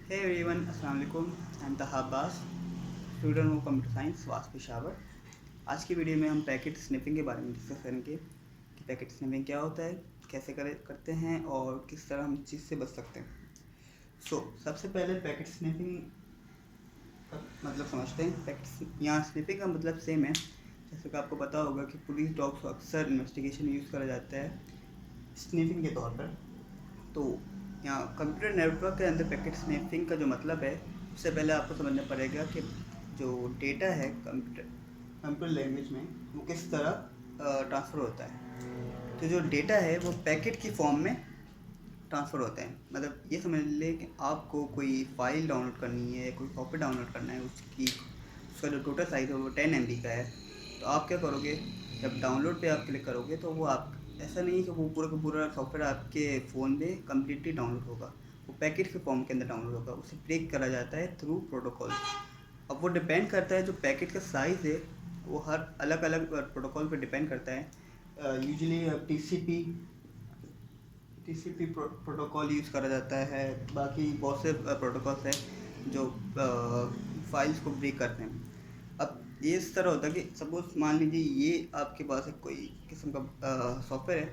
Hey everyone, अस्सलाम वालेकुम। I am तहा Abbas, student of computer science वास पेशावर। आज की वीडियो में हम पैकेट स्निपिंग के बारे में डिस्कस करेंगे कि पैकेट स्निपिंग क्या होता है, कैसे करते हैं और किस तरह हम इस चीज़ से बच सकते हैं। सबसे पहले पैकेट स्निपिंग का मतलब समझते हैं। पैकेट यहाँ स्निपिंग का मतलब सेम है, जैसे कि आपको पता होगा कि पुलिस डॉग्स को अक्सर इन्वेस्टिगेशन में यूज़ करा जाता है स्निपिंग के तौर पर। तो यहाँ कंप्यूटर नेटवर्क के अंदर पैकेट स्निफिंग का जो मतलब है, उससे पहले आपको समझना पड़ेगा कि जो डेटा है कंप्यूटर लैंग्वेज में वो किस तरह ट्रांसफ़र होता है। तो जो डेटा है वो पैकेट की फॉर्म में ट्रांसफ़र होता है। मतलब ये समझ लें कि आपको कोई फ़ाइल डाउनलोड करनी है, कोई सॉफ्टवेयर डाउनलोड करना है, उसका जो टोटल साइज़ है वो 10 MB का है। तो आप क्या करोगे, जब डाउनलोड पे आप क्लिक करोगे तो वो आप ऐसा नहीं है कि वो पूरा का पूरा सॉफ्टवेयर आपके फ़ोन में कम्प्लीटली डाउनलोड होगा। वो पैकेट के फॉर्म के अंदर डाउनलोड होगा, उसे ब्रेक करा जाता है थ्रू प्रोटोकॉल। अब वो डिपेंड करता है, जो पैकेट का साइज़ है वो हर अलग अलग प्रोटोकॉल पे डिपेंड करता है। यूजुअली टीसीपी प्रोटोकॉल यूज़ करा जाता है। बाकी बहुत से प्रोटोकॉल्स हैं जो फाइल्स को ब्रेक करते हैं। अब ये इस तरह होता है कि सपोज मान लीजिए ये आपके पास एक कोई किस्म का सॉफ्टवेयर है,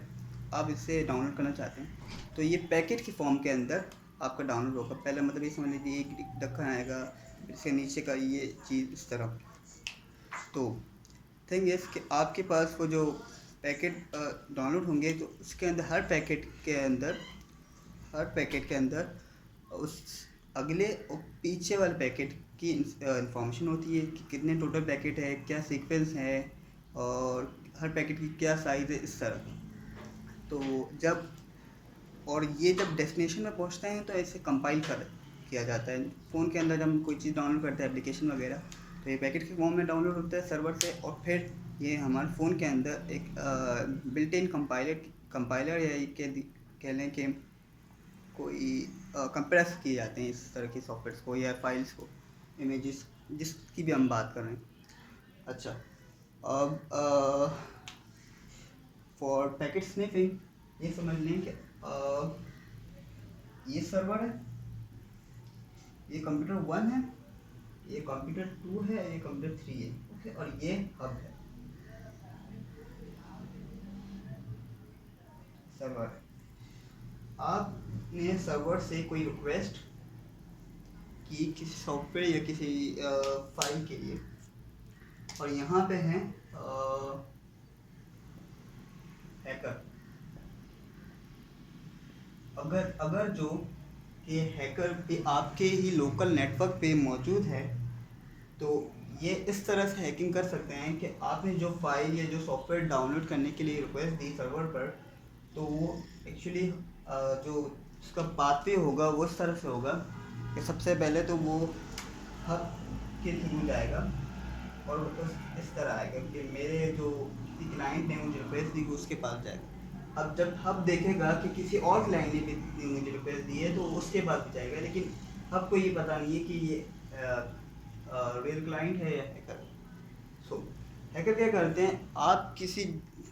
आप इसे डाउनलोड करना चाहते हैं, तो ये पैकेट की फॉर्म के अंदर आपका डाउनलोड होगा। पहले मतलब ये समझ लीजिए एक ढक्कन आएगा, फिर इसके नीचे का ये चीज़ इस तरह। तो थिंग इज़ कि आपके पास वो जो पैकेट डाउनलोड होंगे, तो उसके अंदर हर पैकेट के अंदर उस अगले और पीछे वाले पैकेट की इंफॉर्मेशन होती है कि कितने टोटल पैकेट है, क्या सीक्वेंस है और हर पैकेट की क्या साइज़ है, इस तरह। तो जब और ये जब डेस्टिनेशन में पहुंचते हैं तो ऐसे कंपाइल कर किया जाता है फ़ोन के अंदर। जब हम कोई चीज़ डाउनलोड करते हैं एप्लीकेशन वगैरह, तो ये पैकेट के फॉर्म में डाउनलोड होता है सर्वर से, और फिर ये हमारे फ़ोन के अंदर एक बिल्ट इन कंपाइलर या ये कह लें कि कोई कंप्रेस किए जाते हैं इस तरह के सॉफ्टवेयर्स को या फाइल्स को, इमेजेस जिसकी भी हम बात कर रहे हैं। अच्छा, अब फॉर पैकेट स्निफिंग ये समझ लें कि ये सर्वर है, ये कंप्यूटर 1 है, ये कंप्यूटर 2 है, ये कंप्यूटर 3 है, ओके, और ये हब है, सर्वर है। आपने सर्वर से कोई रिक्वेस्ट की किसी सॉफ्टवेयर या किसी फाइल के लिए, और यहाँ पे हैं हैकर। अगर जो ये हैकर पे आपके ही लोकल नेटवर्क पे मौजूद है, तो ये इस तरह से हैकिंग कर सकते हैं कि आपने जो फाइल या जो सॉफ्टवेयर डाउनलोड करने के लिए रिक्वेस्ट दी सर्वर पर, तो वो एक्चुअली जो उसका पाथवे होगा वो इस तरह से होगा कि सबसे पहले तो वो हब के थ्रू जाएगा और इस तरह आएगा कि मेरे जो क्लाइंट ने मुझे रिक्वेस्ट दी उसके पास जाएगा। अब जब हब देखेगा कि किसी और क्लाइंट ने भी मुझे रिक्वेस्ट दी है, तो उसके पास भी जाएगा, लेकिन हब को ये पता नहीं है कि ये रियल क्लाइंट है या हैकर। हैकर क्या करते हैं, आप किसी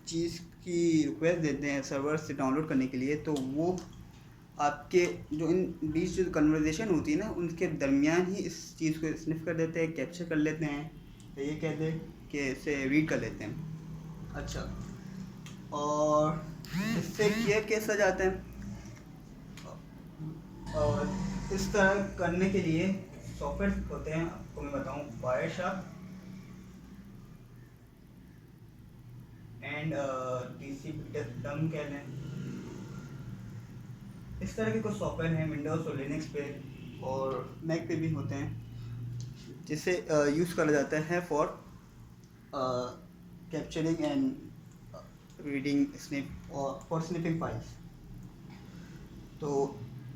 चीज़ की रिक्वेस्ट देते हैं सर्वर से डाउनलोड करने के लिए, तो वो आपके जो इन बीच जो कन्वर्जेशन होती है ना, उनके दरमियान ही इस चीज़ को स्निफ कर देते हैं, कैप्चर कर लेते हैं, या ये कहते हैं कि इसे रीड कर लेते हैं। अच्छा, और इससे किया कैसा जाता है, और इस तरह करने के लिए सॉफ्टवेयर होते हैं, आपको मैं बताऊं, वायरशार्क एंड डम कह लें। इस तरह के कुछ सॉफ्टवेयर हैं विंडोज़ और लिनक्स पे और मैक पे भी होते हैं, जिसे यूज़ करा जाता है for capturing and reading snip और फॉर स्निपिंग फाइल्स। तो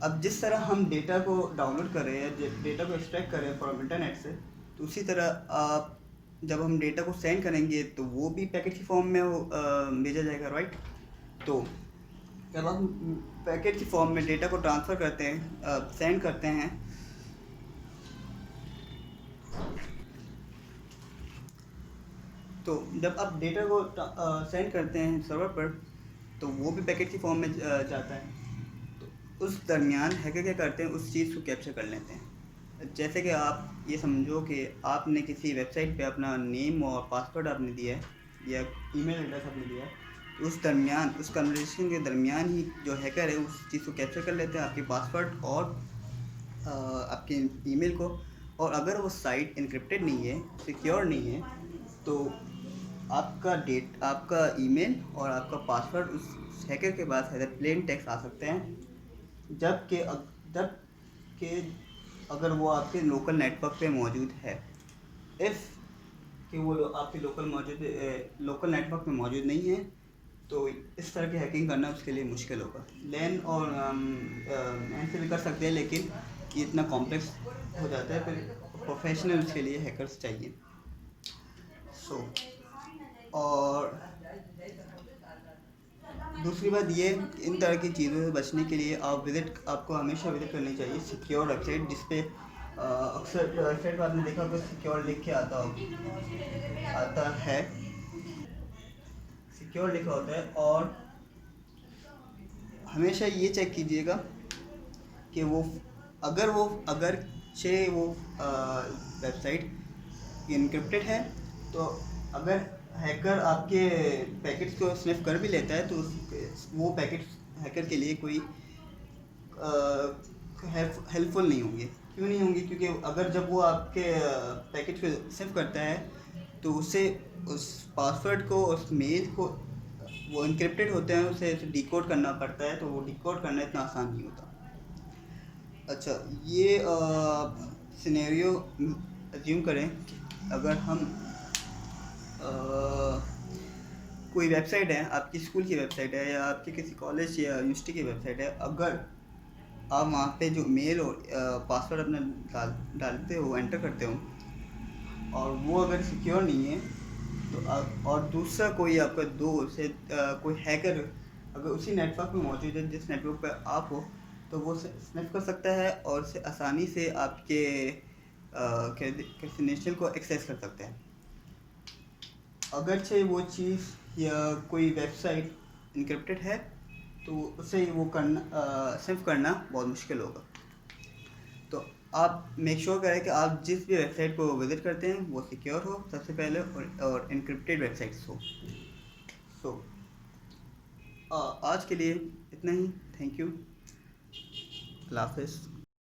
अब जिस तरह हम डेटा को डाउनलोड कर रहे हैं, डेटा को एक्सट्रैक्ट कर रहे हैं फ्रॉम इंटरनेट से, तो उसी तरह आप जब हम डेटा को सेंड करेंगे तो वो भी पैकेट की फॉर्म में वो भेजा जाएगा, राइट। तो जब हम पैकेट की फॉर्म में डेटा को ट्रांसफ़र करते हैं, सेंड करते हैं, तो जब आप डेटा को सेंड करते हैं सर्वर पर, तो वो भी पैकेट की फॉर्म में जाता है। तो उस दरमियान हैकर क्या करते हैं, उस चीज़ को कैप्चर कर लेते हैं। जैसे कि आप ये समझो कि आपने किसी वेबसाइट पे अपना नेम और पासवर्ड आपने दिया है या ईमेल एड्रेस आपने दिया है, तो उस दरमियान, उस कन्वर्सेशन के दरमियान ही जो हैकर है उस चीज़ को कैप्चर कर लेते हैं, आपके पासवर्ड और आपके ईमेल को। और अगर वो साइट इनक्रिप्टेड नहीं है, सिक्योर नहीं है, तो आपका ईमेल और आपका पासवर्ड उस हैकर के पास एज ए प्लेन टेक्स्ट आ सकते हैं। जबकि अगर वो आपके लोकल नेटवर्क पे मौजूद है, इफ़ कि वो आपके लोकल नेटवर्क में मौजूद नहीं है, तो इस तरह की हैकिंग करना उसके लिए मुश्किल होगा। लैन और लैन से भी कर सकते हैं, लेकिन ये इतना कॉम्प्लेक्स हो जाता है, फिर प्रोफेशनल उसके लिए हैकर्स चाहिए। और दूसरी बात ये, इन तरह की चीज़ों से बचने के लिए आपको हमेशा विज़िट करनी चाहिए सिक्योर वेबसाइट, जिस पे अक्सर वेबसाइट पर आपने देखा होगा सिक्योर लिख के आता है, सिक्योर लिखा होता है। और हमेशा ये चेक कीजिएगा कि अगर वो वेबसाइट इनक्रिप्टेड है, तो अगर हैकर आपके पैकेट्स को स्निफ कर भी लेता है, तो वो पैकेट्स हैकर के लिए कोई हेल्पफुल नहीं होंगे। क्यों नहीं होंगे? क्योंकि अगर जब वो आपके पैकेट को स्निफ करता है, तो उसे उस पासवर्ड को, उस मेल को, वो इनक्रिप्टेड होते हैं, उसे डिकोड करना पड़ता है, तो वो डिकोड करना इतना आसान नहीं होता। अच्छा, ये सिनेरियो अज्यूम करें कि अगर हम कोई वेबसाइट है, आपकी स्कूल की वेबसाइट है या आपके किसी कॉलेज या यूनिवर्सिटी की वेबसाइट है, अगर आप वहाँ पे जो मेल और पासवर्ड अपना डालते हो, एंटर करते हो, और वो अगर सिक्योर नहीं है, तो और दूसरा कोई आपका दोस्त है, कोई हैकर अगर उसी नेटवर्क में मौजूद है जिस नेटवर्क पर आप हो, तो वो स्निफ कर सकता है और उसे आसानी से आपके डेस्टिनेशन को एक्सेस कर सकते हैं। अगरचे वो चीज़ या कोई वेबसाइट इनक्रिप्टेड है, तो उसे वो स्निफ करना बहुत मुश्किल होगा। तो आप मेक श्योर करें कि आप जिस भी वेबसाइट को विज़िट करते हैं वो सिक्योर हो सबसे पहले, और इनक्रिप्टेड वेबसाइट्स हो। सो आज के लिए इतना ही। Thank you. अल्लाह हाफ़िज़।